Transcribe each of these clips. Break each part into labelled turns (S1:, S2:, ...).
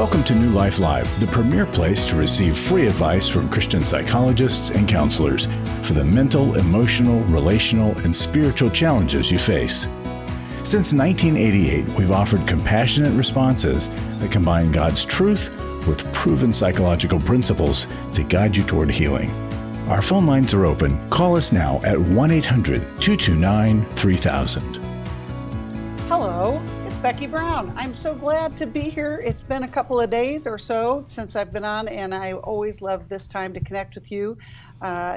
S1: Welcome to New Life Live, the premier place to receive free advice from Christian psychologists and counselors for the mental, emotional, relational, and spiritual challenges you face. Since 1988, we've offered compassionate responses that combine God's truth with proven psychological principles to guide you toward healing. Our phone lines are open. Call us now at 1-800-229-3000.
S2: Hello, it's Becky Brown. I'm so glad to be here. It's been a couple of days or so since I've been on, and I always love this time to connect with you.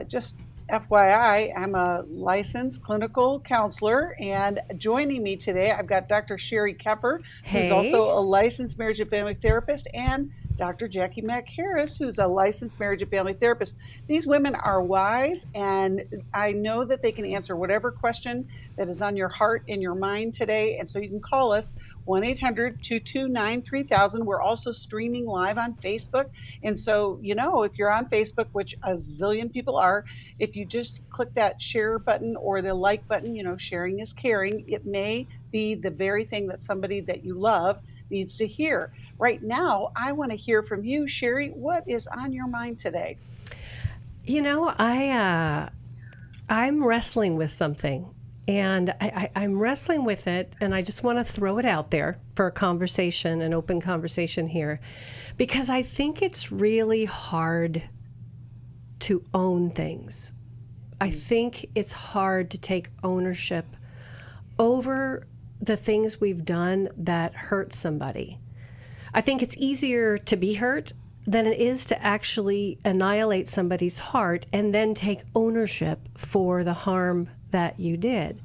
S2: Just FYI, I'm a licensed clinical counselor, and joining me today, I've got Dr. Sheri Keffer, who's also a licensed marriage and family therapist, and Dr. Jacqui Mack-Harris, who's a licensed marriage and family therapist. These women are wise, and I know that they can answer whatever question that is on your heart and your mind today. And so you can call us 1-800-229-3000. We're also streaming live on Facebook. And so, if you're on Facebook, which a zillion people are, if you just click that share button or the like button, sharing is caring. It may be the very thing that somebody that you love needs to hear. Right now, I want to hear from you, Sheri. What is on your mind today?
S3: I'm wrestling with something, and I'm wrestling with it, and I just want to throw it out there for a conversation, an open conversation here, because I think it's really hard to own things. I think it's hard to take ownership over the things we've done that hurt somebody. I think it's easier to be hurt than it is to actually annihilate somebody's heart and then take ownership for the harm that you did.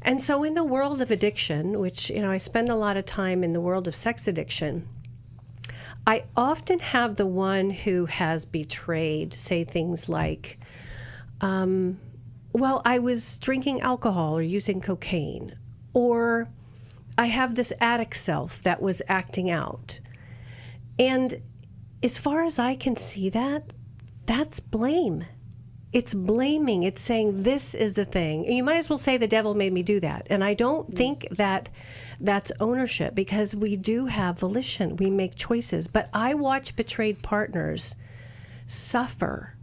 S3: And so in the world of addiction, which, I spend a lot of time in the world of sex addiction, I often have the one who has betrayed say things like, well, I was drinking alcohol or using cocaine, or I have this addict self that was acting out. And as far as I can see that's blame. It's blaming. It's saying this is the thing. And you might as well say the devil made me do that. And I don't think that that's ownership, because we do have volition. We make choices. But I watch betrayed partners suffer,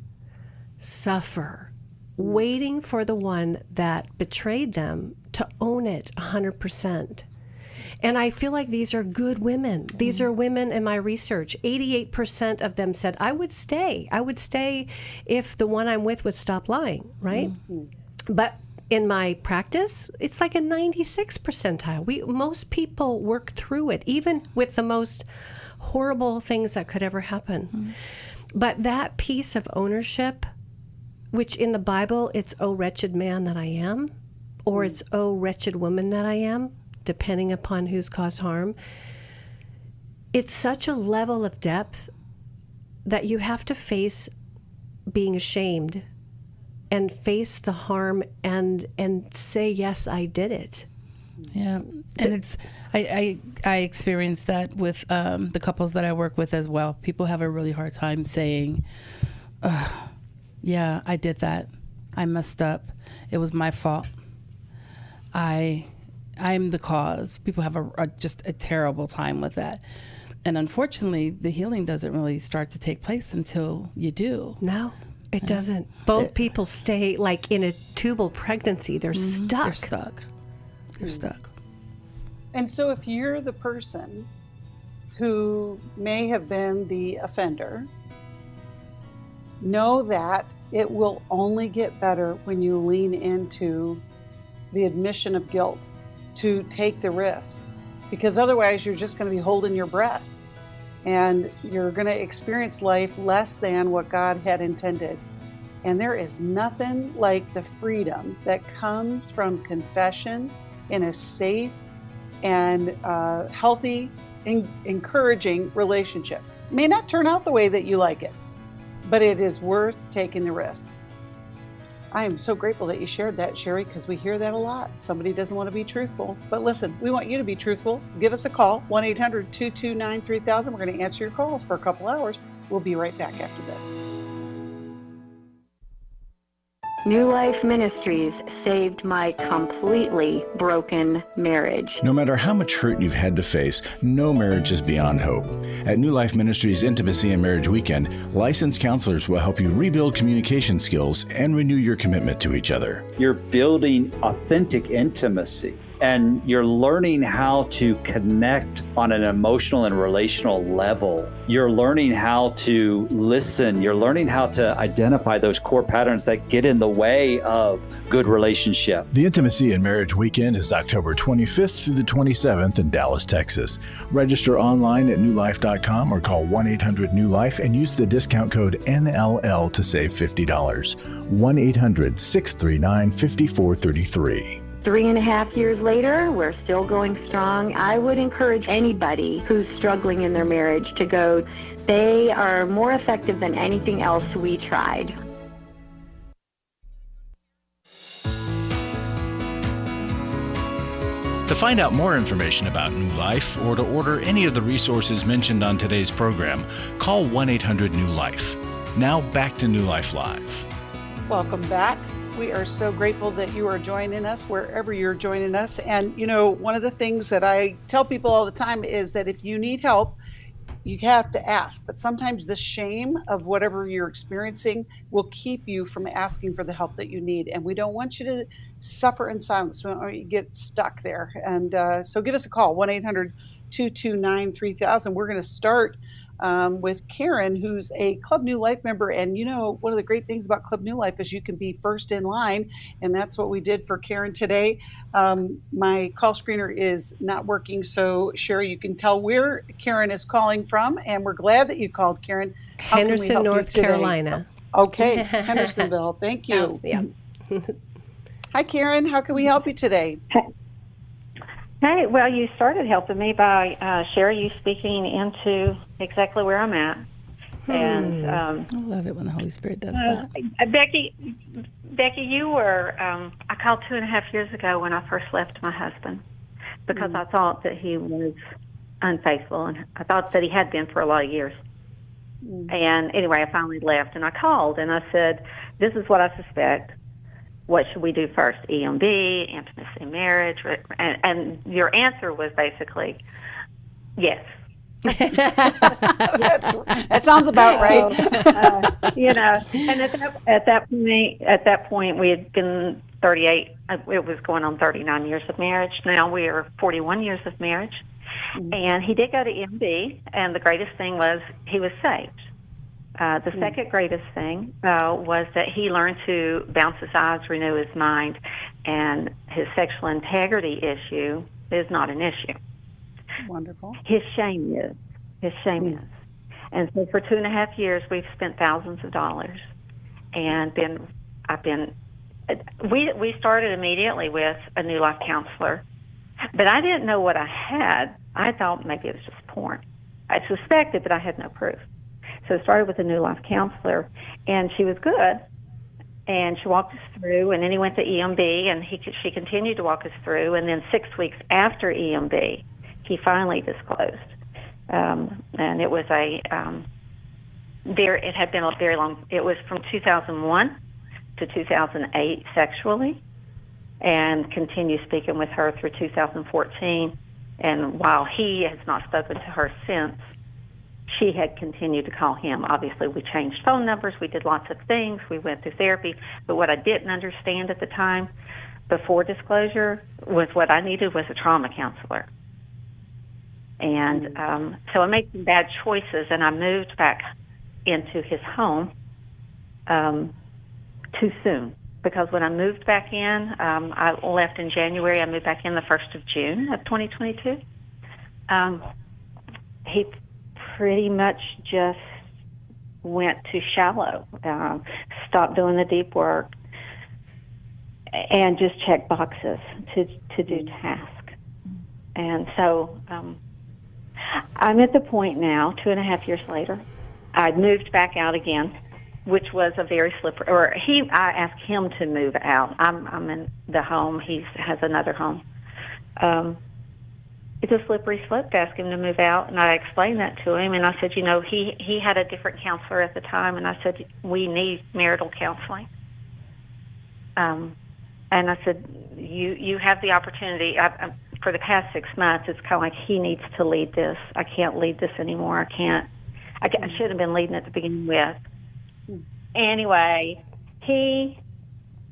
S3: waiting for the one that betrayed them to own it 100%. And I feel like these are good women. These are women in my research. 88% of them said, I would stay. I would stay if the one I'm with would stop lying, right? Mm-hmm. But in my practice, it's like a 96 percentile. Most people work through it, even with the most horrible things that could ever happen. Mm-hmm. But that piece of ownership, which in the Bible, it's, oh, wretched man that I am, or it's, oh, wretched woman that I am, depending upon who's caused harm. It's such a level of depth that you have to face being ashamed and face the harm and say, yes, I did it.
S4: Yeah, and it's I experience that with the couples that I work with as well. People have a really hard time saying, yeah, I did that. I messed up. It was my fault. I'm the cause. People have just a terrible time with that. And unfortunately, the healing doesn't really start to take place until you do.
S3: No, it doesn't. Both people stay like in a tubal pregnancy. They're stuck.
S4: They're stuck.
S2: And so if you're the person who may have been the offender, know that it will only get better when you lean into the admission of guilt, to take the risk, because otherwise you're just going to be holding your breath and you're going to experience life less than what God had intended. And there is nothing like the freedom that comes from confession in a safe and healthy, encouraging relationship. It may not turn out the way that you like it, but it is worth taking the risk. I am so grateful that you shared that, Sheri, because we hear that a lot. Somebody doesn't want to be truthful. But listen, we want you to be truthful. Give us a call, 1-800-229-3000. We're going to answer your calls for a couple hours. We'll be right back after this.
S5: New Life Ministries saved my completely broken marriage.
S1: No matter how much hurt you've had to face, no marriage is beyond hope. At New Life Ministries Intimacy and Marriage Weekend, licensed counselors will help you rebuild communication skills and renew your commitment to each other.
S6: You're building authentic intimacy, and you're learning how to connect on an emotional and relational level. You're learning how to listen. You're learning how to identify those core patterns that get in the way of good relationship.
S1: The Intimacy and Marriage Weekend is October 25th through the 27th in Dallas, Texas. Register online at newlife.com or call 1-800-NEW-LIFE and use the discount code NLL to save $50. 1-800-639-5433.
S5: 3.5 years later, we're still going strong. I would encourage anybody who's struggling in their marriage to go. They are more effective than anything else we tried.
S1: To find out more information about New Life or to order any of the resources mentioned on today's program, call 1-800-NEW-LIFE. Now back to New Life Live.
S2: Welcome back. We are so grateful that you are joining us wherever you're joining us. And, you know, one of the things that I tell people all the time is that if you need help, you have to ask. But sometimes the shame of whatever you're experiencing will keep you from asking for the help that you need. And we don't want you to suffer in silence. We don't want you to get stuck there. And so give us a call, 1-800-229-3000. We're going to start with Karen, who's a Club New Life member. And, you know, one of the great things about Club New Life is you can be first in line. And that's what we did for Karen today. My call screener is not working. So, Sheri, you can tell where Karen is calling from. And we're glad that you called, Karen.
S3: Henderson, North Carolina.
S2: Okay, Hendersonville. Thank you.
S3: Yeah.
S2: Hi, Karen. How can we help you today?
S7: Hey, well, you started helping me by Sheri, you speaking into exactly where I'm at. And
S4: I love it when the Holy Spirit does that.
S7: Becky, you were, I called 2.5 years ago when I first left my husband because I thought that he was unfaithful, and I thought that he had been for a lot of years. And anyway, I finally left, and I called, and I said, this is what I suspect. What should we do first, EMB, intimacy, marriage? And your answer was basically, yes.
S2: That sounds about right.
S7: You know, and at that point, we had been 38. It was going on 39 years of marriage. Now we are 41 years of marriage. And he did go to EMB, and the greatest thing was he was saved. The second greatest thing was that he learned to bounce his eyes, renew his mind, and his sexual integrity issue is not an issue.
S2: Wonderful.
S7: His shame is. And so for 2.5 years, we've spent thousands of dollars, and we started immediately with a New Life counselor, but I didn't know what I had. I thought maybe it was just porn. I suspected, but I had no proof. So I started with a New Life counselor, and she was good, and she walked us through, and then he went to EMB, and she continued to walk us through, and then 6 weeks after EMB, he finally disclosed. And it was it had been a very long, it was from 2001 to 2008 sexually, and continued speaking with her through 2014, and while he has not spoken to her since, she had continued to call him. Obviously, we changed phone numbers. We did lots of things. We went through therapy. But what I didn't understand at the time, before disclosure, was what I needed was a trauma counselor. And so I made some bad choices, and I moved back into his home too soon. Because when I moved back in, I left in January. I moved back in the 1st of June of 2022. He pretty much just went too shallow, stopped doing the deep work, and just checked boxes to do tasks. And so I'm at the point now, 2.5 years later, I moved back out again, which was a very slippery, I asked him to move out. I'm in the home. He has another home. It's a slippery slope to ask him to move out, and I explained that to him, and I said, you know, he had a different counselor at the time, and I said, we need marital counseling. And I said, you have the opportunity. For the past 6 months, it's kind of like he needs to lead this. I can't lead this anymore. I should have been leading at the beginning with. Anyway, he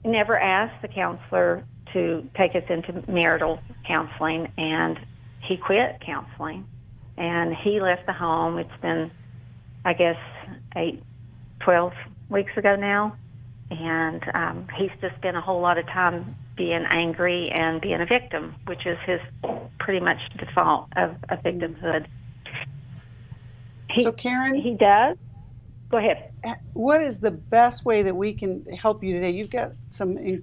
S7: never asked the counselor to take us into marital counseling, and he quit counseling. And he left the home. It's been, I guess, 12 weeks ago now. And he's just spent a whole lot of time being angry and being a victim, which is his pretty much default of victimhood.
S2: So, Karen?
S7: He does. Go ahead.
S2: What is the best way that we can help you today? You've got you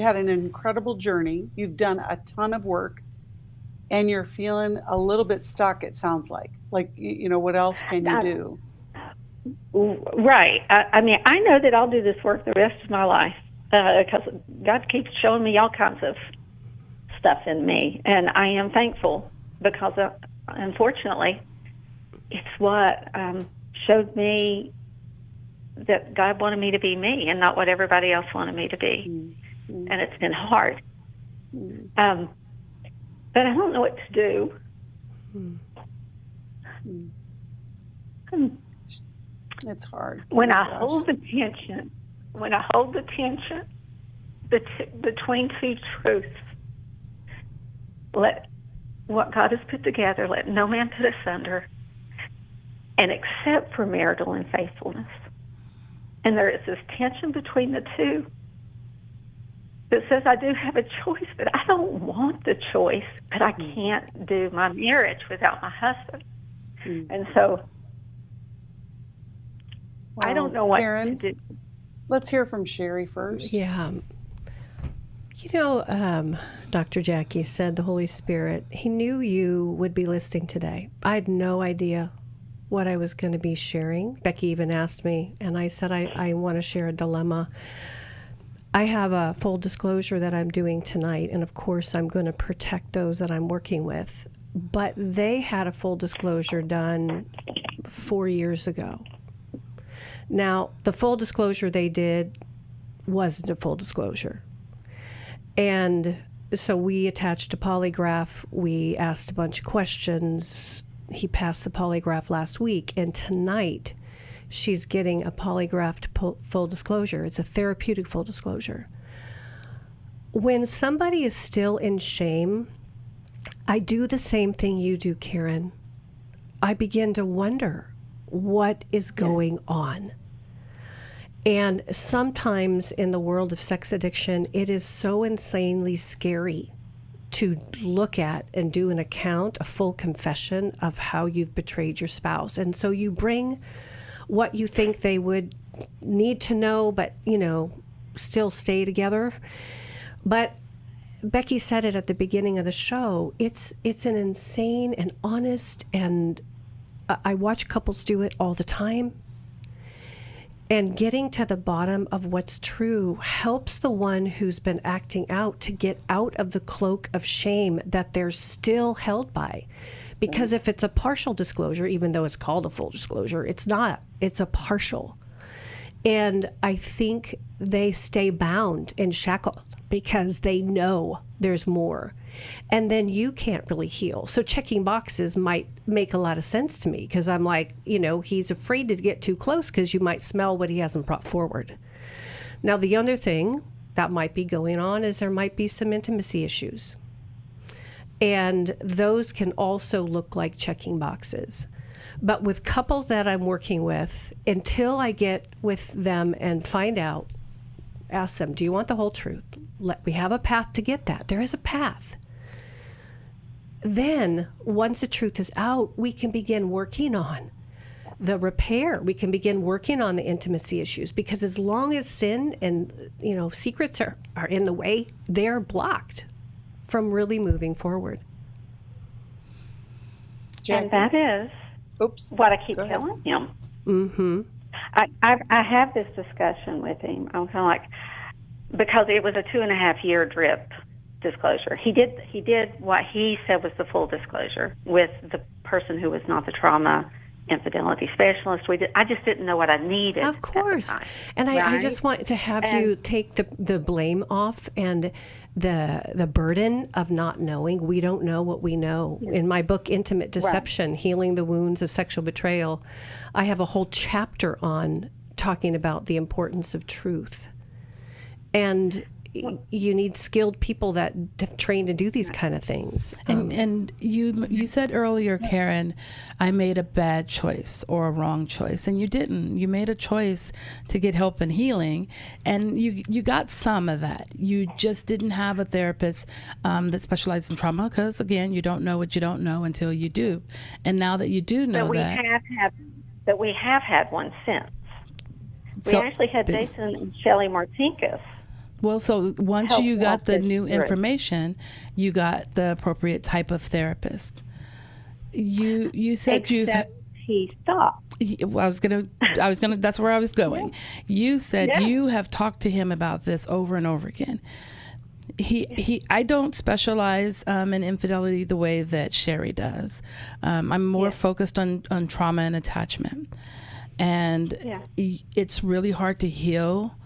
S2: had an incredible journey. You've done a ton of work, and you're feeling a little bit stuck, it sounds like. Like, what else can you do?
S7: Right. I mean, I know that I'll do this work the rest of my life because God keeps showing me all kinds of stuff in me, and I am thankful because, unfortunately, it's what showed me that God wanted me to be me and not what everybody else wanted me to be. Mm-hmm. And it's been hard. Mm-hmm. But I don't know what to do.
S2: Mm-hmm. It's hard.
S7: When I hold the tension between two truths, let what God has put together, let no man put asunder, and accept premarital unfaithfulness. And there is this tension between the two that says I do have a choice, but I don't want the choice, but I can't do my marriage without my husband. Mm-hmm. And so I don't know what
S2: Karen,
S7: to do.
S2: Let's hear from Sheri first.
S3: Yeah. Dr. Jacqui said the Holy Spirit, he knew you would be listening today. I had no idea what I was going to be sharing. Becky even asked me, and I said, I want to share a dilemma. I have a full disclosure that I'm doing tonight, and of course I'm going to protect those that I'm working with. But they had a full disclosure done 4 years ago. Now, the full disclosure they did wasn't a full disclosure. And so we attached a polygraph. We asked a bunch of questions. He passed the polygraph last week, and tonight she's getting a polygraphed full disclosure. It's a therapeutic full disclosure. When somebody is still in shame, I do the same thing you do, Karen. I begin to wonder what is going on. And sometimes in the world of sex addiction, it is so insanely scary to look at and do an account, a full confession of how you've betrayed your spouse. And so you bring what you think they would need to know, but, still stay together. But Becky said it at the beginning of the show. It's an insane and honest, and I watch couples do it all the time. And getting to the bottom of what's true helps the one who's been acting out to get out of the cloak of shame that they're still held by. Because if it's a partial disclosure, even though it's called a full disclosure, it's not. It's a partial. And I think they stay bound and shackled because they know there's more. And then you can't really heal. So checking boxes might make a lot of sense to me because I'm like, he's afraid to get too close because you might smell what he hasn't brought forward. Now, the other thing that might be going on is there might be some intimacy issues. And those can also look like checking boxes. But with couples that I'm working with, until I get with them and find out, ask them, do you want the whole truth? We have a path to get that. There is a path. Then, once the truth is out, we can begin working on the repair. We can begin working on the intimacy issues because as long as sin and, secrets are in the way, they're blocked from really moving forward.
S7: And that is what I keep telling him.
S3: Mm-hmm.
S7: I have this discussion with him. I'm kind of like, because it was a 2.5-year drip disclosure. He did what he said was the full disclosure with the person who was not the trauma infidelity specialist. I just didn't know what I needed.
S3: Of course.
S7: At the time,
S3: And I
S7: right?
S3: just want to have you take the blame off and the burden of not knowing. We don't know what we know. In my book, Intimate Deception, Healing the Wounds of Sexual Betrayal, I have a whole chapter on talking about the importance of truth. And you need skilled people that have trained to do these kind of things.
S4: And you said earlier, Karen, I made a bad choice or a wrong choice, and you didn't. You made a choice to get help and healing, and you got some of that. You just didn't have a therapist that specialized in trauma, because again, you don't know what you don't know until you do. And now that you do know
S7: we have had one since. We actually had Jason and Shelley Martinkus.
S4: Well, so once you got the new information, you got the appropriate type of therapist. You said
S7: he stopped.
S4: I was gonna. That's where I was going. You said you have talked to him about this over and over again. I don't specialize in infidelity the way that Sheri does. I'm more focused on trauma and attachment, and it's really hard to heal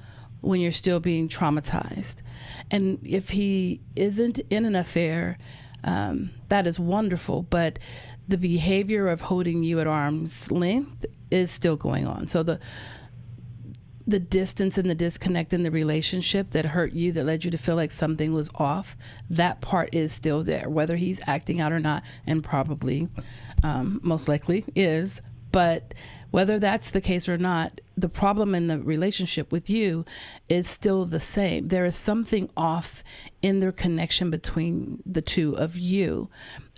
S4: when you're still being traumatized. And if he isn't in an affair, that is wonderful, but the behavior of holding you at arm's length is still going on. So the distance and the disconnect in the relationship that hurt you, that led you to feel like something was off, that part is still there, whether he's acting out or not, and probably most likely is. But whether that's the case or not, the problem in the relationship with you is still the same. There is something off in the connection between the two of you.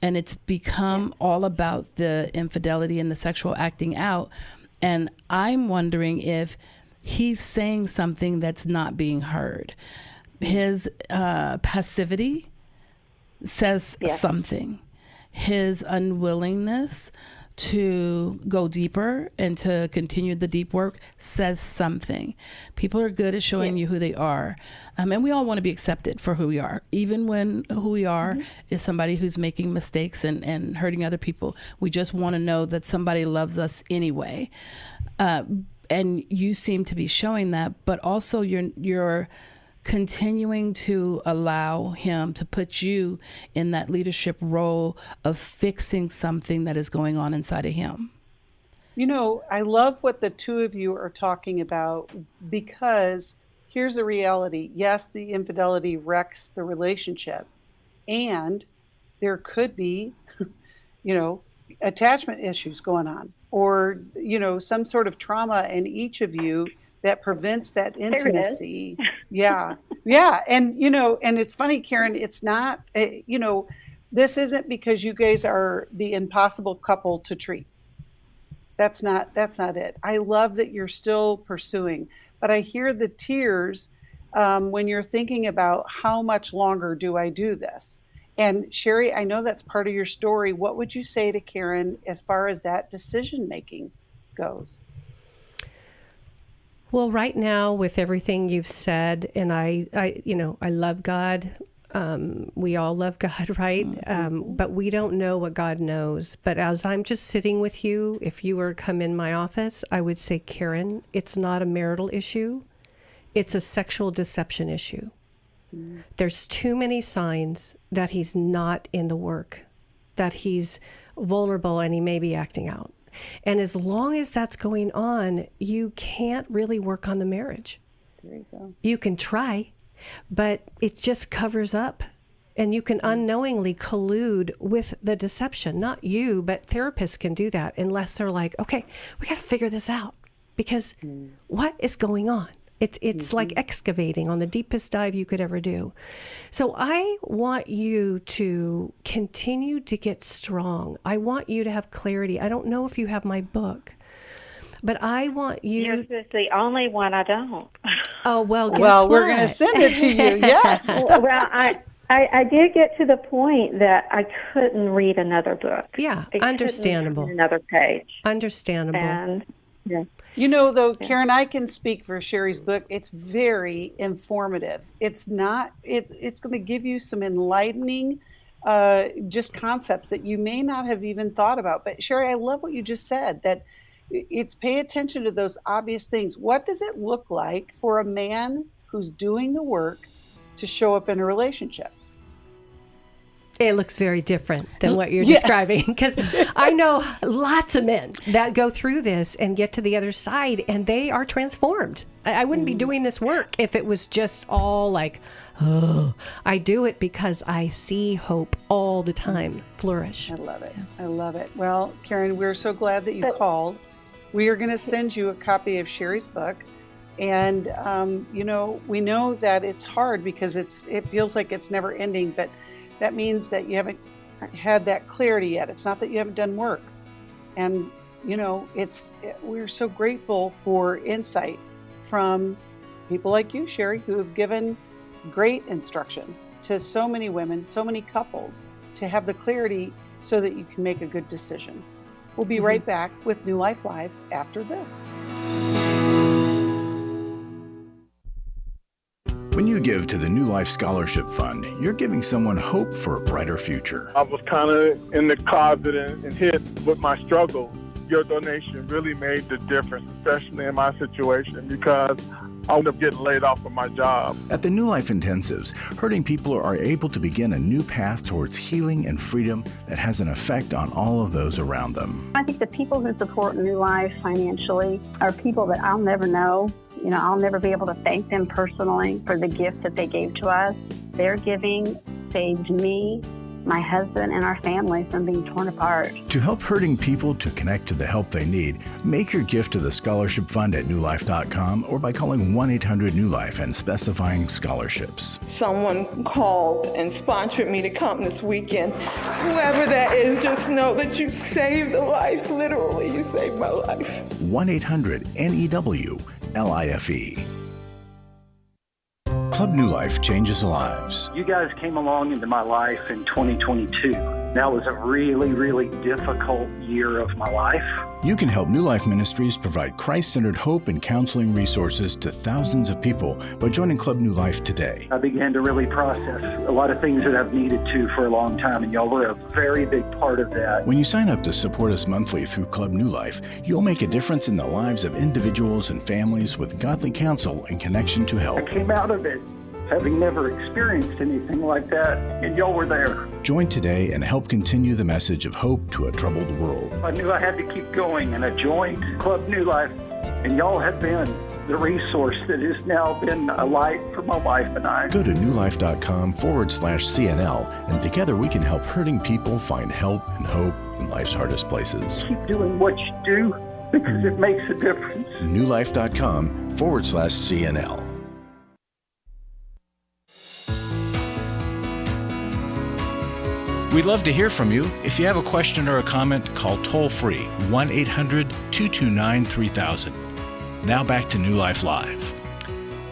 S4: And it's become all about the infidelity and the sexual acting out. And I'm wondering if he's saying something that's not being heard. His passivity says something. His unwillingness to go deeper and to continue the deep work says something. People are good at showing you who they are. And we all want to be accepted for who we are. Even when who we are is somebody who's making mistakes and hurting other people. We just want to know that somebody loves us anyway. And you seem to be showing that, but also you're continuing to allow him to put you in that leadership role of fixing something that is going on inside of him.
S2: You know, I love what the two of you are talking about, because here's the reality. Yes, the infidelity wrecks the relationship, and there could be, attachment issues going on, or, some sort of trauma in each of you that prevents that intimacy. Yeah. And, and it's funny, Karen, it's not, this isn't because you guys are the impossible couple to treat. That's not it. I love that you're still pursuing, but I hear the tears when you're thinking about how much longer do I do this? And Sheri, I know that's part of your story. What would you say to Karen as far as that decision making goes?
S3: Well, right now, with everything you've said, and I love God. We all love God, right? But we don't know what God knows. But as I'm just sitting with you, if you were to come in my office, I would say, Karen, it's not a marital issue. It's a sexual deception issue. There's too many signs that he's not in the work, that he's vulnerable and he may be acting out. And as long as that's going on, you can't really work on the marriage.
S2: There you go.
S3: You can try, but it just covers up. And you can unknowingly collude with the deception. Not you, but therapists can do that unless they're like, okay, we got to figure this out. Because what is going on? It's like excavating on the deepest dive you could ever do. So I want you to continue to get strong. I want you to have clarity. I don't know if you have my book, but I want you...
S7: Yours is the only one I don't.
S3: Oh, well, guess what?
S2: We're going to send it to you, yes.
S7: Well, I did get to the point that I couldn't read another book.
S3: Yeah,
S7: I
S3: understandable.
S7: couldn't read another page.
S3: Understandable.
S7: And,
S2: Karen, I can speak for Sheri's book. It's very informative. It's going to give you some enlightening just concepts that you may not have even thought about. But Sheri, I love what you just said, that it's pay attention to those obvious things. What does it look like for a man who's doing the work to show up in a relationship?
S3: It looks very different than what you're describing, because I know lots of men that go through this and get to the other side and they are transformed. I wouldn't be doing this work if it was just all like, oh, I do it because I see hope all the time flourish.
S2: I love it. I love it. Well, Karen, we're so glad that you called. We are going to send you a copy of Sheri's book. And, we know that it's hard because it feels like it's never ending, but that means that you haven't had that clarity yet. It's not that you haven't done work. And, we're so grateful for insight from people like you, Sheri, who have given great instruction to so many women, so many couples, to have the clarity so that you can make a good decision. We'll be right back with New Life Live after this.
S1: When you give to the New Life Scholarship Fund, you're giving someone hope for a brighter future.
S8: I was kind of in the closet and hit with my struggle. Your donation really made the difference, especially in my situation, because I ended up getting laid off from my job.
S1: At the New Life Intensives, hurting people are able to begin a new path towards healing and freedom that has an effect on all of those around them.
S9: I think the people who support New Life financially are people that I'll never know. I'll never be able to thank them personally for the gift that they gave to us. Their giving saved me, my husband, and our family from being torn apart.
S1: To help hurting people to connect to the help they need, make your gift to the Scholarship Fund at newlife.com or by calling 1-800-NEW-LIFE and specifying scholarships.
S10: Someone called and sponsored me to come this weekend. Whoever that is, just know that you saved a life. Literally, you saved my life.
S1: 1-800-NEW-LIFE. Club New Life changes lives.
S11: You guys came along into my life in 2022. That was a really, really difficult year of my life.
S1: You can help New Life Ministries provide Christ-centered hope and counseling resources to thousands of people by joining Club New Life today.
S11: I began to really process a lot of things that I've needed to for a long time, and y'all were a very big part of that.
S1: When you sign up to support us monthly through Club New Life, you'll make a difference in the lives of individuals and families with godly counsel and connection to help.
S11: I came out of it having never experienced anything like that, and y'all were there.
S1: Join today and help continue the message of hope to a troubled world.
S11: I knew I had to keep going, and I joined Club New Life, and y'all have been the resource that has now been a light for my wife and I.
S1: Go to newlife.com/CNL, and together we can help hurting people find help and hope in life's hardest places.
S11: Keep doing what you do because it makes a difference.
S1: newlife.com/CNL. We'd love to hear from you. If you have a question or a comment, call toll-free 1-800-229-3000. Now back to New Life Live.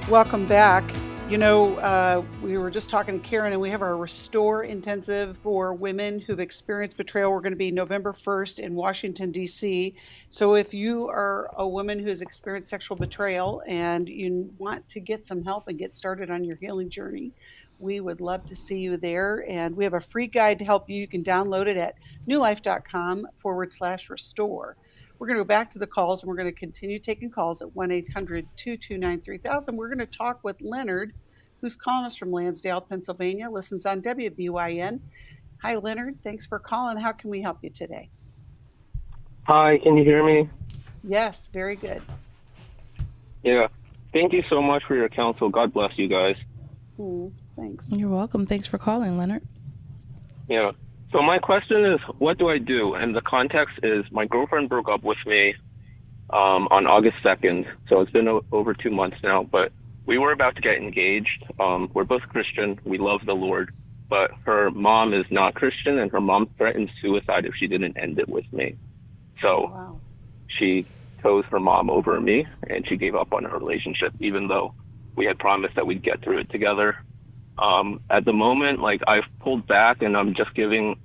S2: Welcome back. We were just talking to Karen, and we have our Restore Intensive for women who've experienced betrayal. We're going to be November 1st in Washington, D.C. So if you are a woman who has experienced sexual betrayal and you want to get some help and get started on your healing journey, we would love to see you there. And we have a free guide to help you. You can download it at newlife.com/restore. We're going to go back to the calls, and we're going to continue taking calls at 1-800-229-3000. We're going to talk with Leonard, who's calling us from Lansdale, Pennsylvania, listens on WBYN. Hi, Leonard. Thanks for calling. How can we help you today?
S12: Hi, can you hear me?
S2: Yes, very good.
S12: Yeah. Thank you so much for your counsel. God bless you guys.
S2: Thanks.
S4: You're welcome. Thanks for calling, Leonard.
S12: Yeah. So my question is, what do I do? And the context is my girlfriend broke up with me on August 2nd. So it's been over 2 months now, but we were about to get engaged. We're both Christian. We love the Lord, but her mom is not Christian, and her mom threatened suicide if she didn't end it with me. So she chose her mom over me, and she gave up on her relationship, even though we had promised that we'd get through it together. At the moment, I've pulled back, and I'm just giving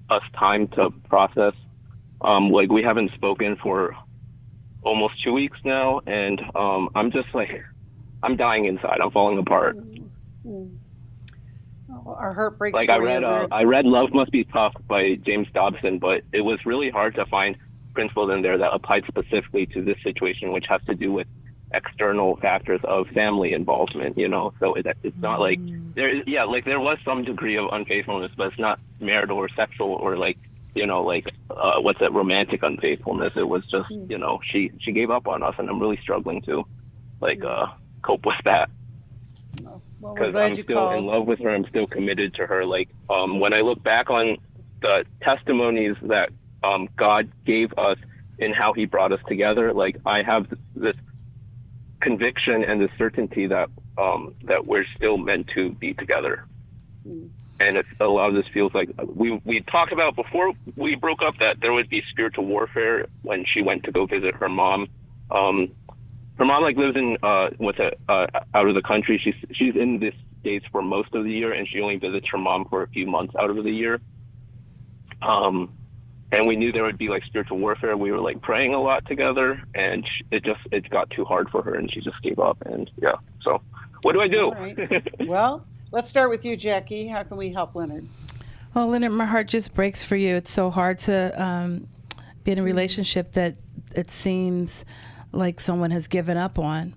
S12: us time to process. We haven't spoken for almost 2 weeks now, and I'm just I'm dying inside. I'm falling apart.
S2: Oh Our heartbreak.
S12: Like I read Love Must Be Tough by James Dobson, but it was really hard to find principles in there that applied specifically to this situation, which has to do with external factors of family involvement, you know. So it's not like there was some degree of unfaithfulness, but it's not marital or sexual or like, you know, like what's that, romantic unfaithfulness. It was just, you know, she gave up on us, and I'm really struggling to like cope with that. Because I'm still in love with her. I'm still committed to her. Like, when I look back on the testimonies that God gave us in how he brought us together, like I have this conviction and the certainty that that we're still meant to be together. And a lot of this feels like we talked about before we broke up that there would be spiritual warfare when she went to go visit her mom. Her mom like lives in out of the country. She's in the States for most of the year, and she only visits her mom for a few months out of the year. And we knew there would be like spiritual warfare. We were like praying a lot together, and it got too hard for her, and she just gave up. And yeah, so what do I do?
S2: All right. Well, let's start with you, Jacqui. How can we help Leonard?
S4: Well, Leonard, my heart just breaks for you. It's so hard to be in a relationship that it seems like someone has given up on.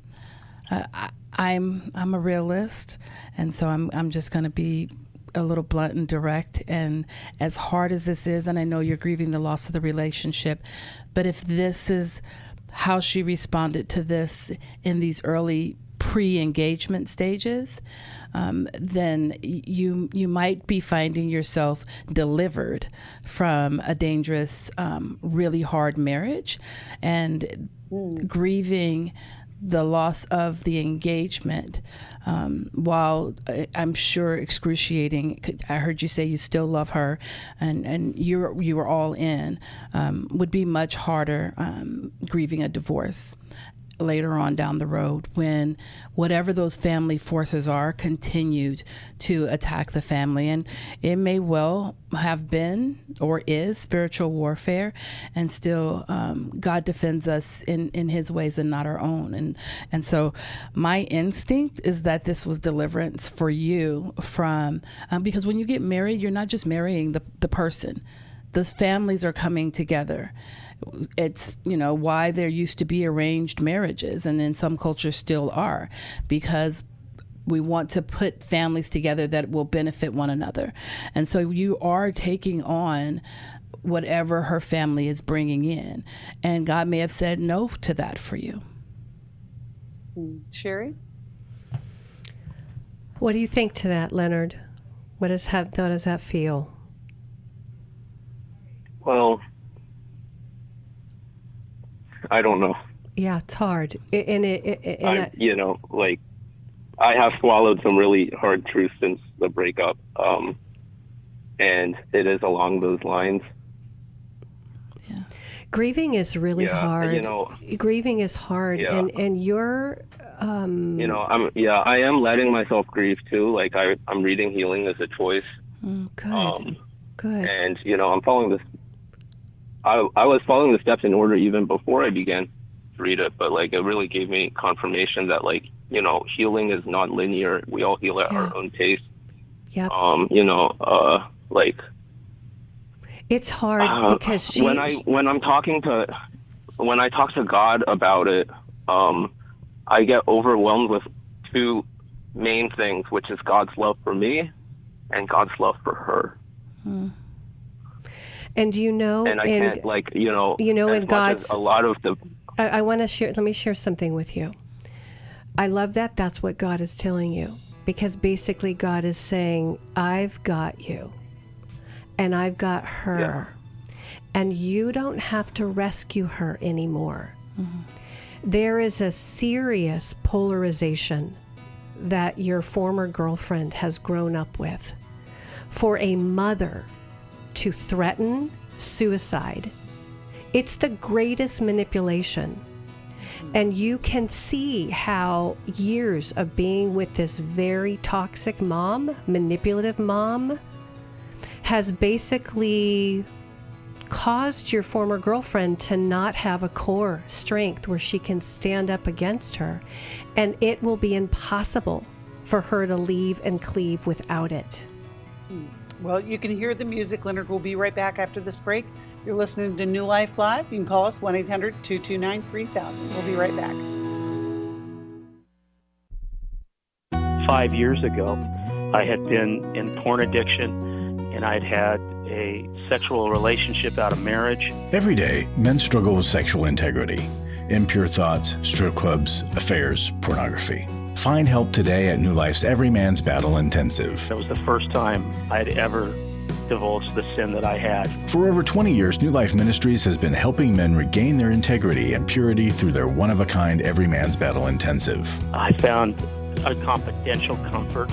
S4: I'm a realist, and so I'm just going to be a little blunt and direct. And as hard as this is, and I know you're grieving the loss of the relationship, but if this is how she responded to this in these early pre-engagement stages, then you might be finding yourself delivered from a dangerous, really hard marriage, and grieving the loss of the engagement, while I'm sure excruciating. I heard you say you still love her, and you were all in. Would be much harder grieving a divorce later on down the road, when whatever those family forces are continued to attack the family. And it may well have been or is spiritual warfare, and still God defends us in his ways and not our own. And so my instinct is that this was deliverance for you from, because when you get married, you're not just marrying the person. Those families are coming together. It's, you know, why there used to be arranged marriages, and in some cultures still are, because we want to put families together that will benefit one another. And so you are taking on whatever her family is bringing in, and God may have said no to that for you.
S2: Sheri?
S3: What do you think to that, Leonard? How does that feel?
S12: Well, I don't know.
S3: Yeah, it's hard.
S12: You know, like, I have swallowed some really hard truths since the breakup, and it is along those lines.
S3: Yeah. Grieving is really hard.
S12: You know,
S3: grieving is hard, and you're.
S12: You know, I am letting myself grieve too. Like I'm reading Healing as a Choice.
S3: Good. Good.
S12: And you know, I'm following this. I was following the steps in order even before I began to read it, but like it really gave me confirmation that, like, you know, healing is not linear. We all heal at our own pace.
S3: Yeah.
S12: You know, like
S3: it's hard because when
S12: I talk to God about it, I get overwhelmed with two main things, which is God's love for me and God's love for her.
S3: And you know,
S12: and I can't, like, you know,
S3: in God's,
S12: a lot of the.
S3: I want to share. Let me share something with you. I love that. That's what God is telling you, because basically God is saying, "I've got you, and I've got her, and you don't have to rescue her anymore." There is a serious polarization that your former girlfriend has grown up with. For a mother to threaten suicide, it's the greatest manipulation. And you can see how years of being with this very toxic mom, manipulative mom, has basically caused your former girlfriend to not have a core strength where she can stand up against her. And it will be impossible for her to leave and cleave without it.
S2: Well, you can hear the music. Leonard will be right back after this break. You're listening to New Life Live. You can call us 1-800-229-3000. We'll be right back.
S13: 5 years ago, I had been in porn addiction, and I'd had a sexual relationship out of marriage.
S1: Every day, men struggle with sexual integrity, impure thoughts, strip clubs, affairs, pornography. Find help today at New Life's Every Man's Battle Intensive.
S13: It was the first time I'd ever divulged the sin that I had.
S1: For over 20 years, New Life Ministries has been helping men regain their integrity and purity through their one-of-a-kind Every Man's Battle Intensive.
S13: I found a confidential comfort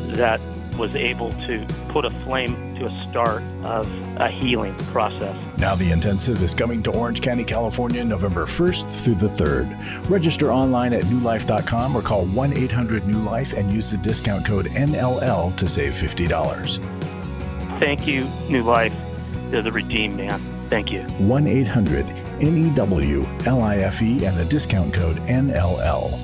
S13: that was able to put a flame to a start of a healing process.
S1: Now the intensive is coming to Orange County, California, November 1st through the 3rd. Register online at newlife.com or call 1-800-NEW-LIFE and use the discount code NLL to save $50.
S13: Thank you, New Life. They're the redeemed man. Thank you.
S1: 1-800-NEWLIFE and the discount code NLL.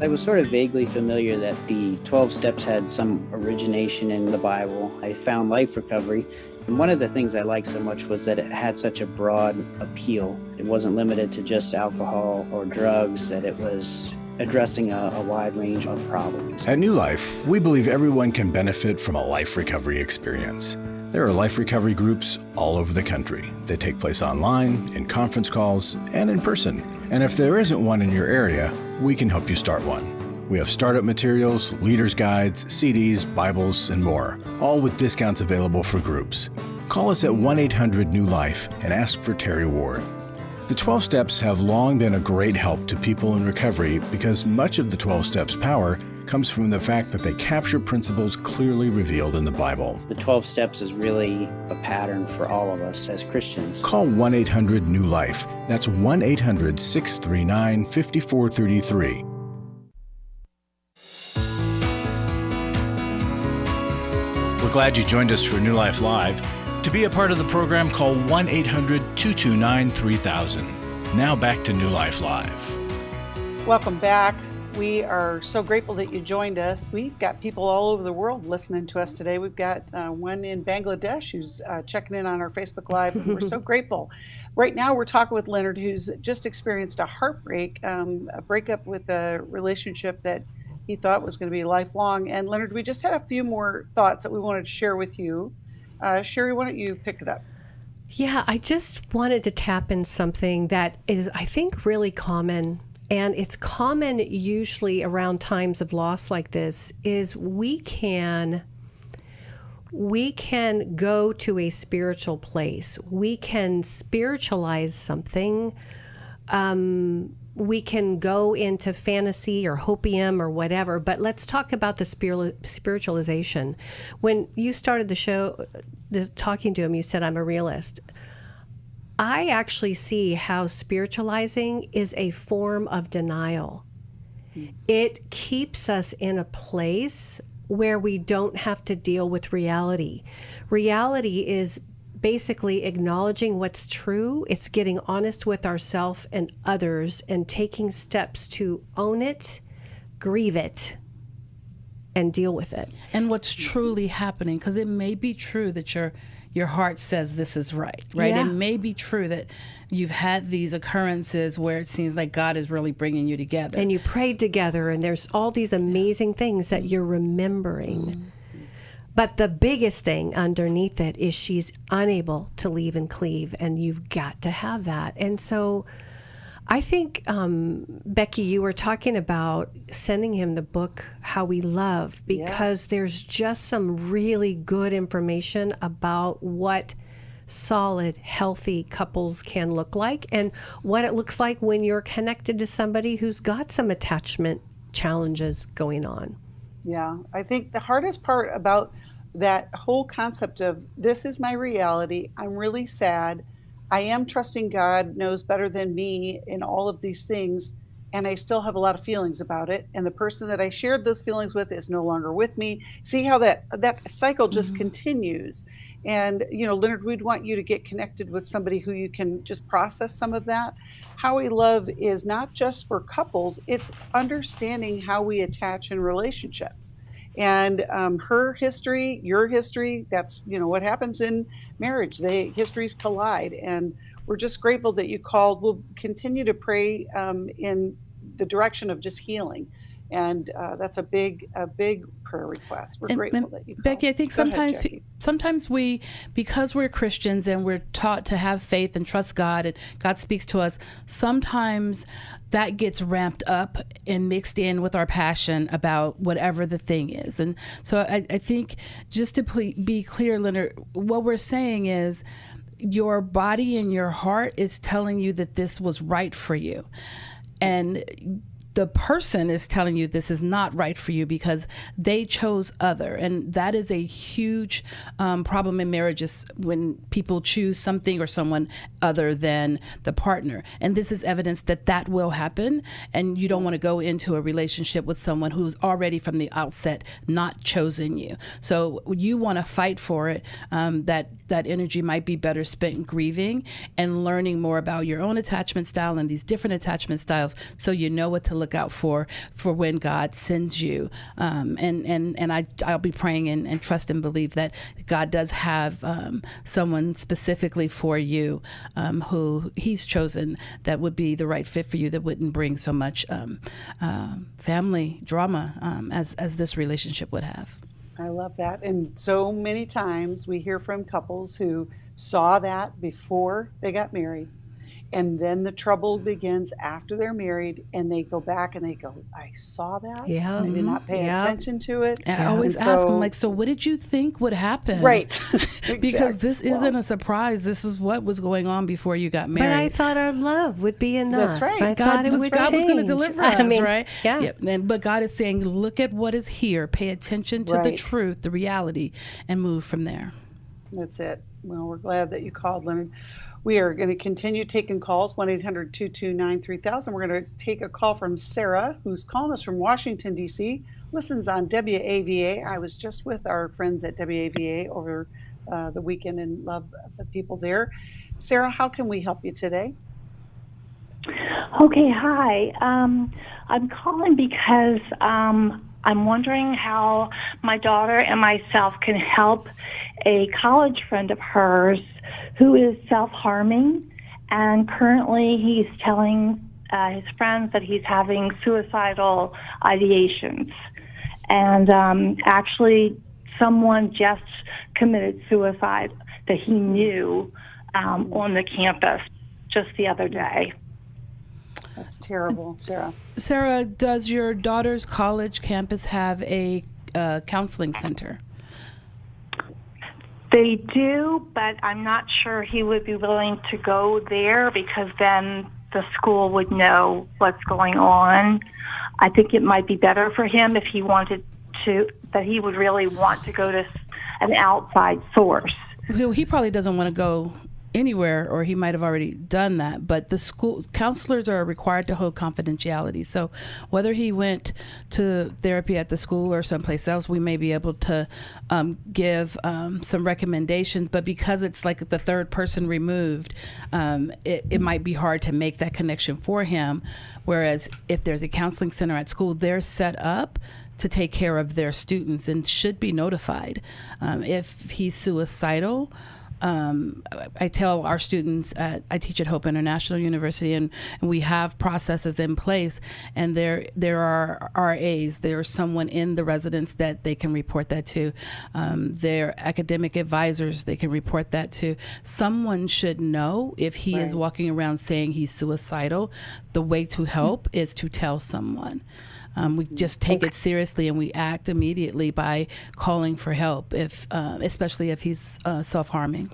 S14: I was sort of vaguely familiar that the 12 steps had some origination in the Bible. I found life recovery, and one of the things I liked so much was that it had such a broad appeal. It wasn't limited to just alcohol or drugs, that it was addressing a wide range of problems.
S1: At New Life, we believe everyone can benefit from a life recovery experience. There are life recovery groups all over the country. They take place online, in conference calls, and in person. And if there isn't one in your area, we can help you start one. We have startup materials, leaders' guides, CDs, Bibles, and more, all with discounts available for groups. Call us at 1-800-NEW-LIFE and ask for Terry Ward. The 12 Steps have long been a great help to people in recovery because much of the 12 Steps' power comes from the fact that they capture principles clearly revealed in the Bible.
S14: The 12 steps is really a pattern for all of us as Christians.
S1: Call 1-800-NEW-LIFE. That's 1-800-639-5433. We're glad you joined us for New Life Live. To be a part of the program, call 1-800-229-3000. Now back to New Life Live.
S2: Welcome back. We are so grateful that you joined us. We've got people all over the world listening to us today. We've got one in Bangladesh who's checking in on our Facebook Live, and we're so grateful. Right now, we're talking with Leonard, who's just experienced a heartbreak, a breakup with a relationship that he thought was going to be lifelong. And Leonard, we just had a few more thoughts that we wanted to share with you. Sheri, why don't you pick it up?
S3: Yeah, I just wanted to tap in something that is, I think, really common. And it's common usually around times of loss like this, is we can go to a spiritual place. We can spiritualize something. We can go into fantasy or hopium or whatever, but let's talk about the spiritualization. When you started the show talking to him, you said, I'm a realist. I actually see how spiritualizing is a form of denial. It keeps us in a place where we don't have to deal with reality. Reality is basically acknowledging what's true. It's getting honest with ourselves and others and taking steps to own it, grieve it, and deal with it.
S4: And what's truly happening, because it may be true that your heart says this is right? Yeah. It may be true that you've had these occurrences where it seems like God is really bringing you together.
S3: And you prayed together, and there's all these amazing things that you're remembering. Mm-hmm. But the biggest thing underneath it is she's unable to leave and cleave, and you've got to have that. And so I think, Becky, you were talking about sending him the book, How We Love, because there's just some really good information about what solid, healthy couples can look like and what it looks like when you're connected to somebody who's got some attachment challenges going on.
S2: Yeah, I think the hardest part about that whole concept of this is my reality, I'm really sad, I am trusting God knows better than me in all of these things, and I still have a lot of feelings about it, and the person that I shared those feelings with is no longer with me. See how that cycle just continues. And, you know, Leonard, we'd want you to get connected with somebody who you can just process some of that. How We Love is not just for couples, it's understanding how we attach in relationships. And her history, your history, that's, what happens in marriage. Histories collide. And we're just grateful that you called. We'll continue to pray in the direction of just healing. And that's a big prayer request. We're grateful that you called.
S4: Becky, I think
S2: Go ahead, Jacqui.
S4: sometimes we, because we're Christians and we're taught to have faith and trust God, and God speaks to us, sometimes that gets ramped up and mixed in with our passion about whatever the thing is. And so I think, just to be clear, Leonard, what we're saying is your body and your heart is telling you that this was right for you. And the person is telling you this is not right for you because they chose other. And that is a huge problem in marriages, when people choose something or someone other than the partner. And this is evidence that that will happen. And you don't want to go into a relationship with someone who's already from the outset not chosen you. So you want to fight for it. That energy might be better spent grieving and learning more about your own attachment style and these different attachment styles, so you know what to look out for when God sends you. And I'll be praying and trust and believe that God does have someone specifically for you who He's chosen that would be the right fit for you, that wouldn't bring so much family drama as this relationship would have.
S2: I love that. And so many times we hear from couples who saw that before they got married, and then the trouble begins after they're married, and they go back and they go, I saw that.
S3: Yeah.
S2: I did not pay attention to it.
S4: And I always ask them, so what did you think would happen?
S2: Right.
S4: Because this isn't a surprise. This is what was going on before you got married.
S3: But I thought our love would be enough.
S2: That's right.
S3: I thought it would
S4: God was going to
S3: change.
S4: deliver us, right?
S3: Yeah.
S4: Yep. But God is saying, look at what is here. Pay attention to the truth, the reality, and move from there.
S2: That's it. Well, we're glad that you called, Leonard. We are going to continue taking calls, 1-800-229-3000. We're going to take a call from Sarah, who's calling us from Washington, D.C., listens on WAVA. I was just with our friends at WAVA over the weekend and love the people there. Sarah, how can we help you today?
S15: Okay, hi. I'm calling because I'm wondering how my daughter and myself can help a college friend of hers who is self-harming, and currently he's telling his friends that he's having suicidal ideations. And actually, someone just committed suicide that he knew on the campus just the other day.
S2: That's terrible, Sarah.
S4: Sarah, does your daughter's college campus have a counseling center?
S15: They do, but I'm not sure he would be willing to go there, because then the school would know what's going on. I think it might be better for him if he wanted to, that he would really want to go to an outside source.
S4: He probably doesn't want to go anywhere, or he might have already done that, but the school counselors are required to hold confidentiality. So whether he went to therapy at the school or someplace else, we may be able to give some recommendations, but because it's like the third person removed, it might be hard to make that connection for him. Whereas if there's a counseling center at school, they're set up to take care of their students and should be notified. If he's suicidal, I tell our students, I teach at Hope International University, and we have processes in place, and there are RAs, there's someone in the residence that they can report that to. Their academic advisors, they can report that to. Someone should know if he is walking around saying he's suicidal. The way to help is to tell someone. We just take it seriously, and we act immediately by calling for help, if especially if he's self-harming.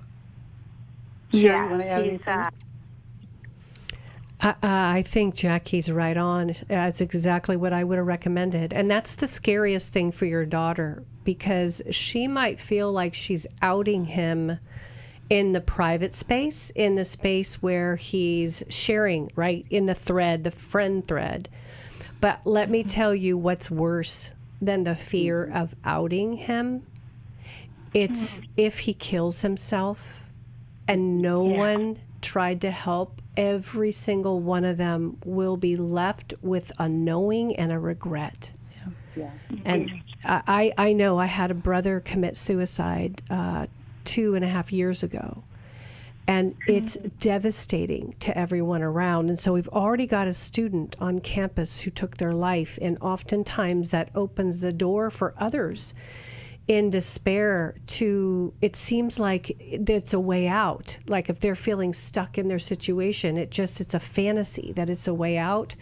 S2: Sheri, you want to add anything?
S3: I think Jacqui's right on. That's exactly what I would have recommended. And that's the scariest thing for your daughter, because she might feel like she's outing him in the private space, in the space where he's sharing, right, in the thread, the friend thread. But let me tell you what's worse than the fear of outing him. It's if he kills himself and no one tried to help. Every single one of them will be left with a knowing and a regret.
S2: Yeah.
S3: And I know I had a brother commit suicide 2.5 years ago. And it's devastating to everyone around. And so we've already got a student on campus who took their life. And oftentimes that opens the door for others in despair to, it seems like it's a way out. Like if they're feeling stuck in their situation, it's a fantasy that it's a way out.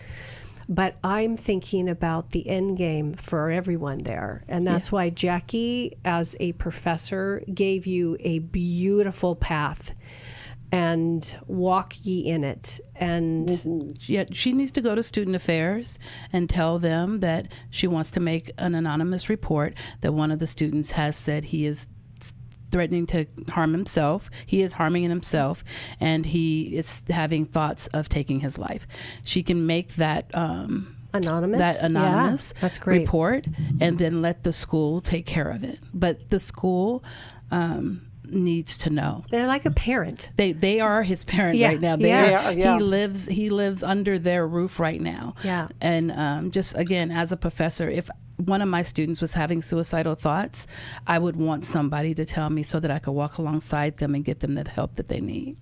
S3: But I'm thinking about the end game for everyone there. And that's why Jacqui, as a professor, gave you a beautiful path. And walk ye in it. And
S4: she needs to go to student affairs and tell them that she wants to make an anonymous report that one of the students has said he is threatening to harm himself. He is harming himself, and he is having thoughts of taking his life. She can make that
S3: anonymous
S4: that's great. Report, and then let the school take care of it. But the school needs to know.
S3: They're like a parent.
S4: They are his parent right now. He lives under their roof right now.
S3: Yeah.
S4: And just again, as a professor, if one of my students was having suicidal thoughts, I would want somebody to tell me so that I could walk alongside them and get them the help that they need.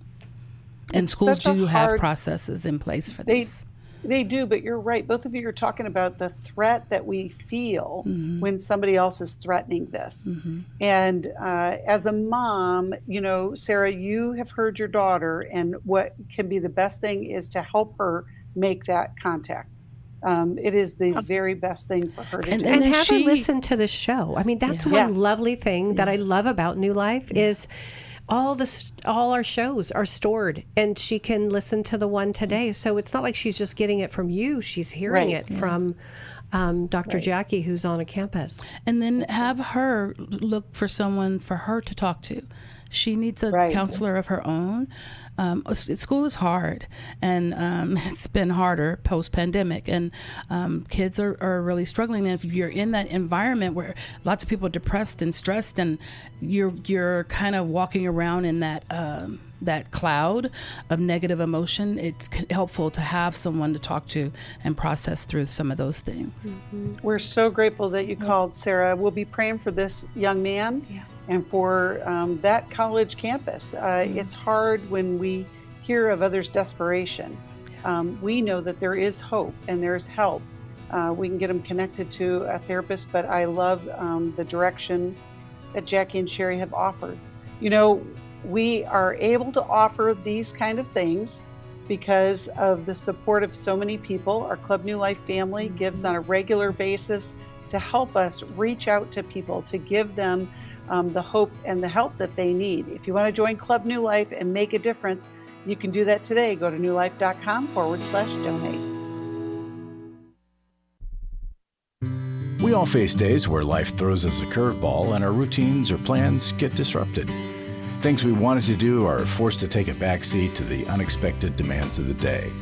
S4: And schools do have processes in place for this.
S2: They do, but you're right. Both of you are talking about the threat that we feel when somebody else is threatening this. And as a mom, Sarah, you have heard your daughter, and what can be the best thing is to help her make that contact. It is the very best thing for her to do.
S3: And have her listen to the show. I mean, that's one lovely thing that I love about New Life is all our shows are stored, and she can listen to the one today. So it's not like she's just getting it from you. She's hearing it from Dr. Jacqui, who's on a campus.
S4: And then have her look for someone for her to talk to. She needs a counselor of her own. School is hard, and it's been harder post-pandemic, and kids are really struggling. And if you're in that environment where lots of people are depressed and stressed, and you're kind of walking around in that cloud of negative emotion, it's helpful to have someone to talk to and process through some of those things.
S2: We're so grateful that you called, Sarah. We'll be praying for this young man and for that college campus. It's hard when we hear of others' desperation. We know that there is hope and there's help. We can get them connected to a therapist, but I love the direction that Jacqui and Sheri have offered. We are able to offer these kind of things because of the support of so many people. Our Club New Life family gives on a regular basis to help us reach out to people, to give them the hope and the help that they need. If you want to join Club New Life and make a difference, you can do that today. Go to newlife.com/donate.
S1: We all face days where life throws us a curveball and our routines or plans get disrupted. Things we wanted to do are forced to take a backseat to the unexpected demands of the day.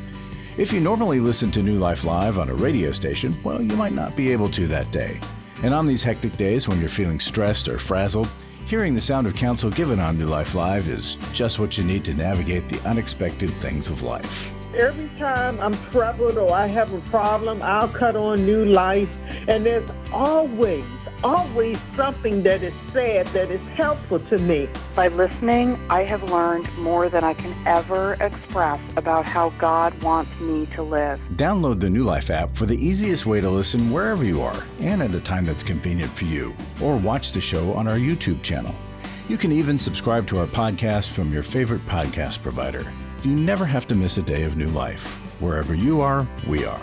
S1: If you normally listen to New Life Live on a radio station, well, you might not be able to that day. And on these hectic days when you're feeling stressed or frazzled, hearing the sound of counsel given on New Life Live is just what you need to navigate the unexpected things of life.
S16: Every time I'm troubled or I have a problem, I'll cut on New Life, and there's always something that is said that is helpful to me.
S17: By listening, I have learned more than I can ever express about how God wants me to live.
S1: Download the New Life app for the easiest way to listen wherever you are and at a time that's convenient for you, or watch the show on our YouTube channel. You can even subscribe to our podcast from your favorite podcast provider. You never have to miss a day of New Life. Wherever you are, we are.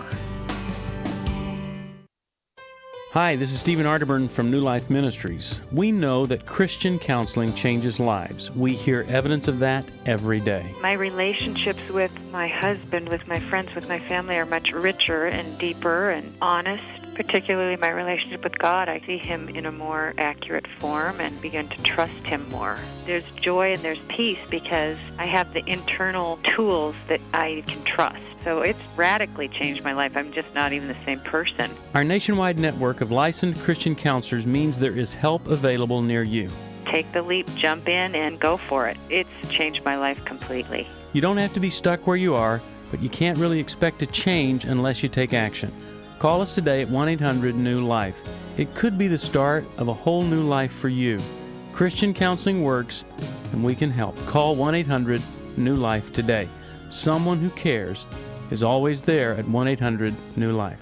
S18: Hi, this is Stephen Arterburn from New Life Ministries. We know that Christian counseling changes lives. We hear evidence of that every day.
S19: My relationships with my husband, with my friends, with my family are much richer and deeper and honest. Particularly my relationship with God, I see Him in a more accurate form and begin to trust Him more. There's joy and there's peace because I have the internal tools that I can trust. So it's radically changed my life. I'm just not even the same person.
S18: Our nationwide network of licensed Christian counselors means there is help available near you.
S19: Take the leap, jump in, and go for it. It's changed my life completely.
S18: You don't have to be stuck where you are, but you can't really expect to change unless you take action. Call us today at 1-800-NEW-LIFE. It could be the start of a whole new life for you. Christian counseling works, and we can help. Call 1-800-NEW-LIFE today. Someone who cares is always there at 1-800-NEW-LIFE.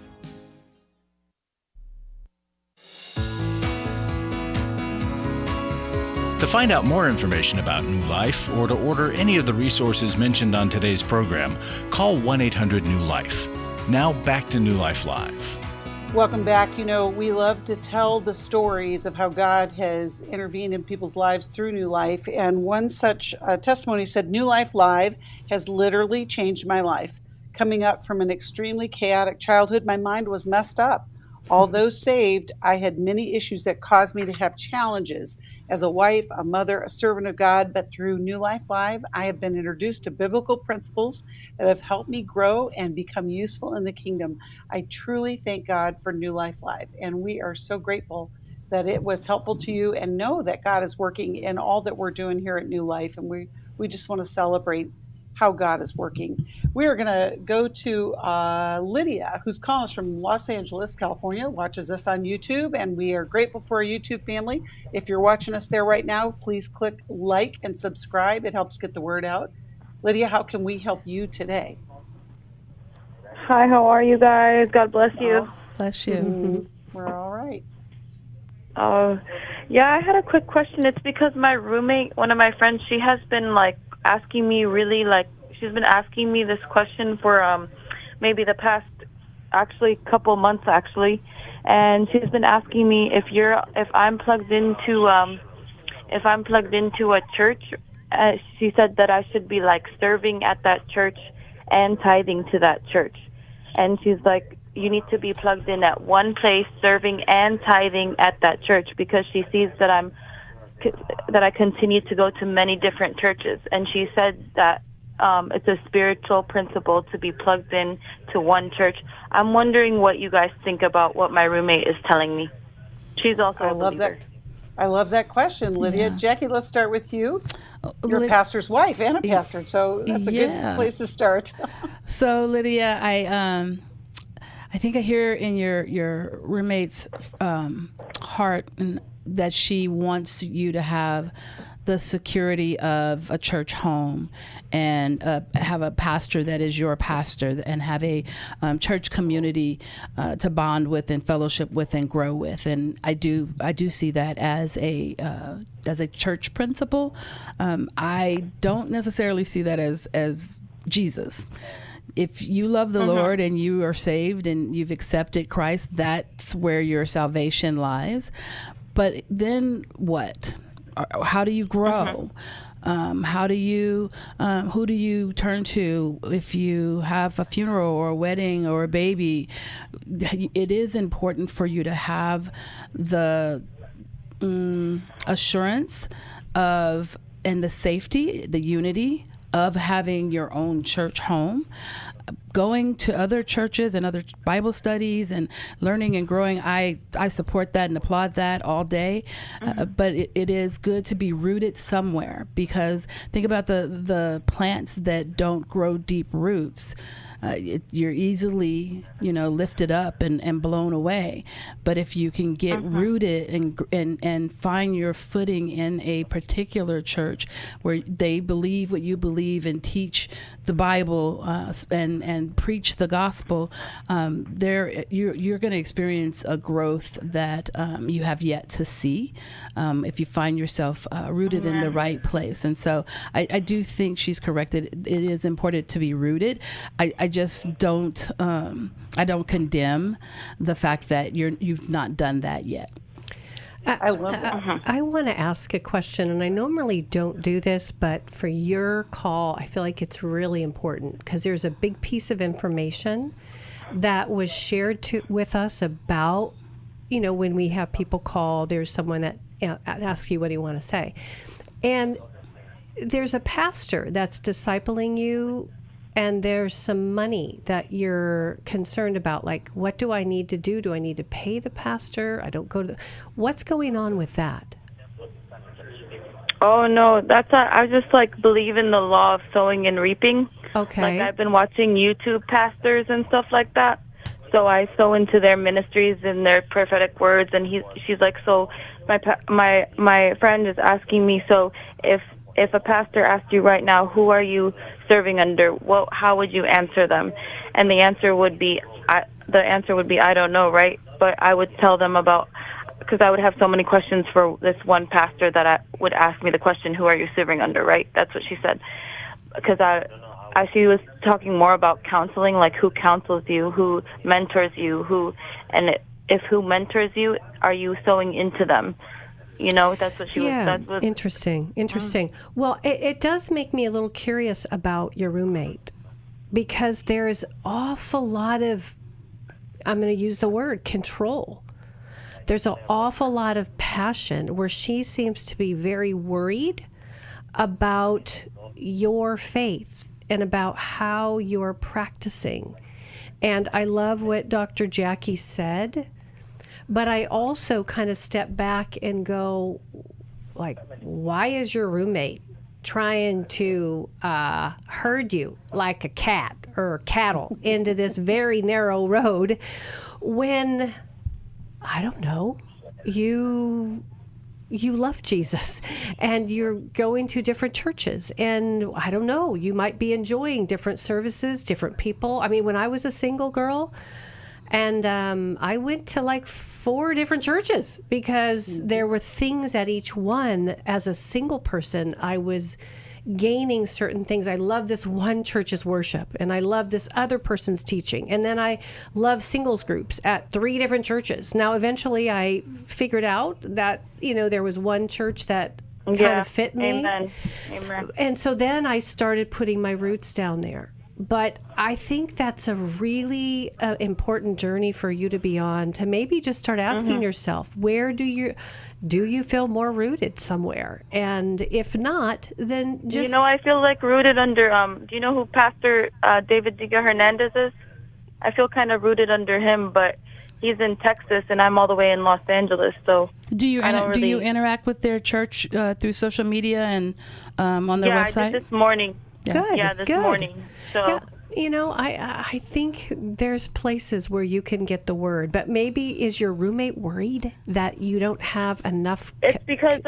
S1: To find out more information about New Life or to order any of the resources mentioned on today's program, call 1-800-NEW-LIFE. Now back to New Life Live.
S2: Welcome back. You know, we love to tell the stories of how God has intervened in people's lives through New Life. And one such testimony said, New Life Live has literally changed my life. Coming up from an extremely chaotic childhood, my mind was messed up. Although saved, I had many issues that caused me to have challenges as a wife, a mother, a servant of God. But through New Life Live, I have been introduced to biblical principles that have helped me grow and become useful in the kingdom. I truly thank God for New Life Live, and we are so grateful that it was helpful to you, and know that God is working in all that we're doing here at New Life, and we just want to celebrate how God is working. We are going to go to Lydia, who's calling us from Los Angeles, California, watches us on YouTube, and we are grateful for our YouTube family. If you're watching us there right now, please click like and subscribe. It helps get the word out. Lydia, how can we help you today?
S20: Hi, how are you guys? God bless you.
S4: Bless you.
S2: Mm-hmm. We're all right.
S20: Yeah, I had a quick question. It's because my roommate, one of my friends, she has been asking me she's been asking me this question for maybe the past couple months and she's been asking me if I'm plugged into a church. She said that I should be serving at that church and tithing to that church, and she's like, you need to be plugged in at one place, serving and tithing at that church, because she sees that I continue to go to many different churches. And she said that it's a spiritual principle to be plugged in to one church. I'm wondering what you guys think about what my roommate is telling me. She's also a believer.
S2: I love that question, Lydia.
S4: Yeah.
S2: Jacqui, let's start with you. You're a pastor's wife and a pastor, so that's a good place to start.
S4: So, Lydia, I think I hear in your roommate's heart that she wants you to have the security of a church home and have a pastor that is your pastor, and have a church community to bond with and fellowship with and grow with. And I do see that as a church principle. I don't necessarily see that as Jesus. If you love the Lord and you are saved and you've accepted Christ, that's where your salvation lies. But then what? How do you grow? How do you, who do you turn to if you have a funeral or a wedding or a baby? It is important for you to have the assurance of, and the safety, the unity of having your own church home. Going to other churches and other Bible studies and learning and growing, I support that and applaud that all day. But it is good to be rooted somewhere, because think about the plants that don't grow deep roots. You're easily, lifted up and blown away. But if you can get rooted and find your footing in a particular church where they believe what you believe and teach the Bible and preach the gospel, you're going to experience a growth that you have yet to see if you find yourself rooted in the right place. And so I do think she's correct. It is important to be rooted. I just don't condemn the fact that you've not done that yet.
S2: I love that.
S3: I want to ask a question, and I normally don't do this, but for your call, I feel like it's really important, because there's a big piece of information that was shared with us about, when we have people call, there's someone that asks you, what do you want to say? And there's a pastor that's discipling you, and there's some money that you're concerned about. Like, what do I need to do? Do I need to pay the pastor? I don't go to what's going on with that?
S20: Oh, no, I just believe in the law of sowing and reaping.
S3: Okay.
S20: I've been watching YouTube pastors and stuff like that. So I sow into their ministries and their prophetic words. And she's like, so my friend is asking me, so if a pastor asked you right now, who are you serving under? How would you answer them? And the answer would be, I don't know, right? But I would tell them because I would have so many questions for this one pastor that I would ask me the question, who are you serving under, right? That's what she said. Because she was talking more about counseling, like who counsels you, who mentors you, if who mentors you, are you sowing into them? That's what she was. That's what,
S3: interesting. Well, it does make me a little curious about your roommate, because there's awful lot of, I'm going to use the word, control. There's an awful lot of passion where she seems to be very worried about your faith and about how you're practicing. And I love what Dr. Jacqui said, but I also kind of step back and go, like, why is your roommate trying to herd you like a cat or cattle into this very narrow road when, I don't know, you love Jesus and you're going to different churches, and I don't know, you might be enjoying different services, different people. I mean, when I was a single girl, and I went to like 4 different churches because there were things at each one. As a single person, I was gaining certain things. I love this one church's worship, and I love this other person's teaching. And then I love singles groups at 3 different churches. Now, eventually I figured out that, there was one church that kind of fit me.
S20: Amen.
S3: And so then I started putting my roots down there. But I think that's a really important journey for you to be on, to maybe just start asking yourself, where do you feel more rooted somewhere? And if not, then just...
S20: I feel like rooted under, do you know who Pastor David Diga Hernandez is? I feel kind of rooted under him, but he's in Texas and I'm all the way in Los Angeles, so... Do you
S4: interact with their church through social media and on their website?
S20: Yeah, I did this morning.
S3: Good.
S20: Yeah, this morning. So
S3: I think there's places where you can get the word, but maybe is your roommate worried that you don't have enough?
S20: It's because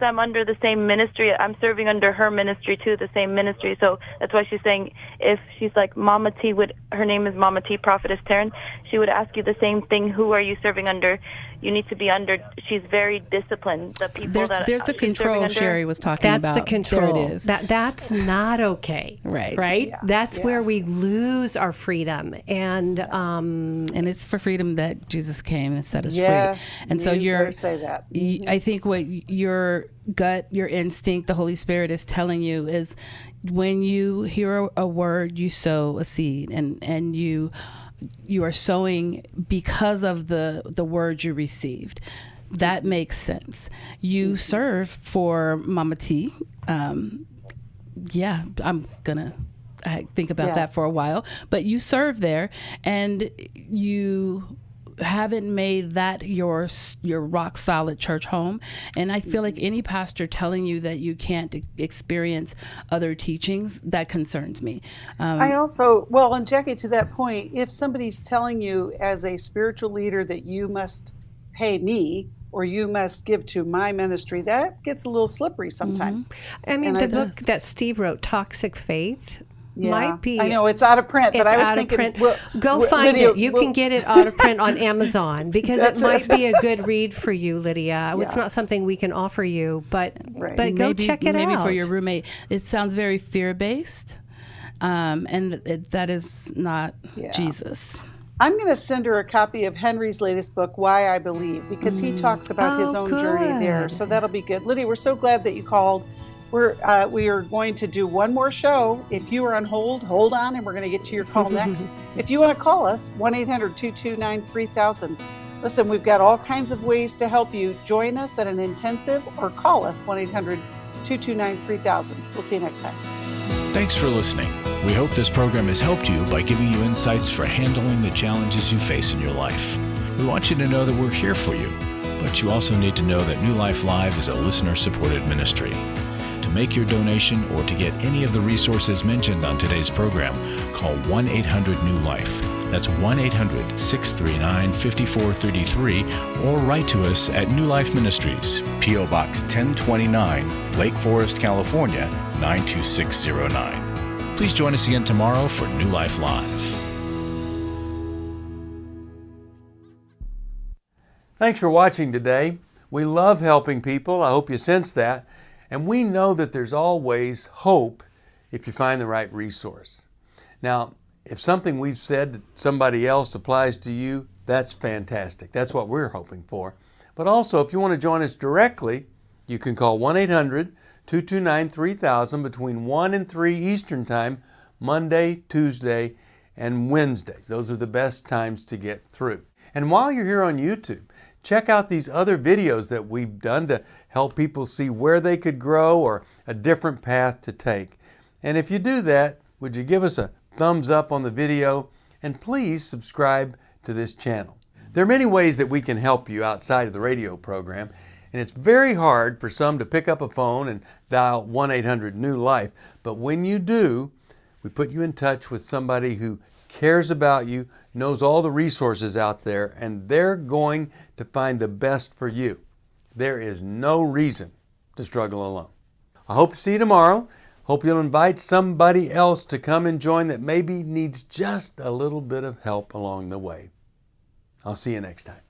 S20: I'm under the same ministry. I'm serving under her ministry too, the same ministry. So that's why she's saying, if she's like Mama T her name is Mama T, Prophetess Taryn, she would ask you the same thing. Who are you serving under? You need to be under. She's very disciplined. The people
S4: there's the control Sheri was talking about.
S3: That's the control.
S4: There it is.
S3: That's not okay.
S4: Right.
S3: Yeah. That's where we lose our freedom, and
S4: it's for freedom that Jesus came and set us free. And so
S2: you're say that.
S4: I think what your gut, your instinct, the Holy Spirit is telling you is, when you hear a word, you sow a seed, and you are sowing because of the word you received. That makes sense. You serve for Mama T. I'm gonna think about that for a while, but you serve there, and you haven't made that your rock solid church home. And I feel like any pastor telling you that you can't experience other teachings, that concerns me.
S2: I also, and Jacqui, to that point, if somebody's telling you as a spiritual leader that you must pay me or you must give to my ministry, that gets a little slippery sometimes.
S3: I mean, the book that Steve wrote, Toxic Faith, might be.
S2: I know it's out of print, but I was thinking,
S3: go find
S2: Lydia,
S3: it. You can get it out of print on Amazon, because it might be a good read for you, Lydia. It's not something we can offer you, but go check it out.
S4: Maybe for your roommate. It sounds very fear-based, and that is not Jesus.
S2: I'm going to send her a copy of Henry's latest book, Why I Believe, because he talks about his own journey there. So that'll be good. Lydia, we're so glad that you called. We are going to do one more show. If you are on hold on, and we're going to get to your call next. If you want to call us, 1-800-229-3000. Listen, we've got all kinds of ways to help you. Join us at an intensive or call us, 1-800-229-3000. We'll see you next time.
S1: Thanks for listening. We hope this program has helped you by giving you insights for handling the challenges you face in your life. We want you to know that we're here for you, but you also need to know that New Life Live is a listener-supported ministry. To make your donation or to get any of the resources mentioned on today's program, call 1-800-NEW-LIFE. That's 1-800-639-5433, or write to us at New Life Ministries, P.O. Box 1029, Lake Forest, California, 92609. Please join us again tomorrow for New Life Live.
S18: Thanks for watching today. We love helping people. I hope you sense that. And we know that there's always hope if you find the right resource. Now, if something we've said to somebody else applies to you, that's fantastic. That's what we're hoping for. But also, if you want to join us directly, you can call 1-800-229-3000 between 1 and 3 Eastern Time, Monday, Tuesday, and Wednesday. Those are the best times to get through. And while you're here on YouTube, check out these other videos that we've done to help people see where they could grow or a different path to take. And if you do that, would you give us a thumbs up on the video, and please subscribe to this channel. There are many ways that we can help you outside of the radio program, and it's very hard for some to pick up a phone and dial 1-800-NEW-LIFE, but when you do, we put you in touch with somebody who cares about you, knows all the resources out there, and they're going to find the best for you. There is no reason to struggle alone. I hope to see you tomorrow. Hope you'll invite somebody else to come and join that maybe needs just a little bit of help along the way. I'll see you next time.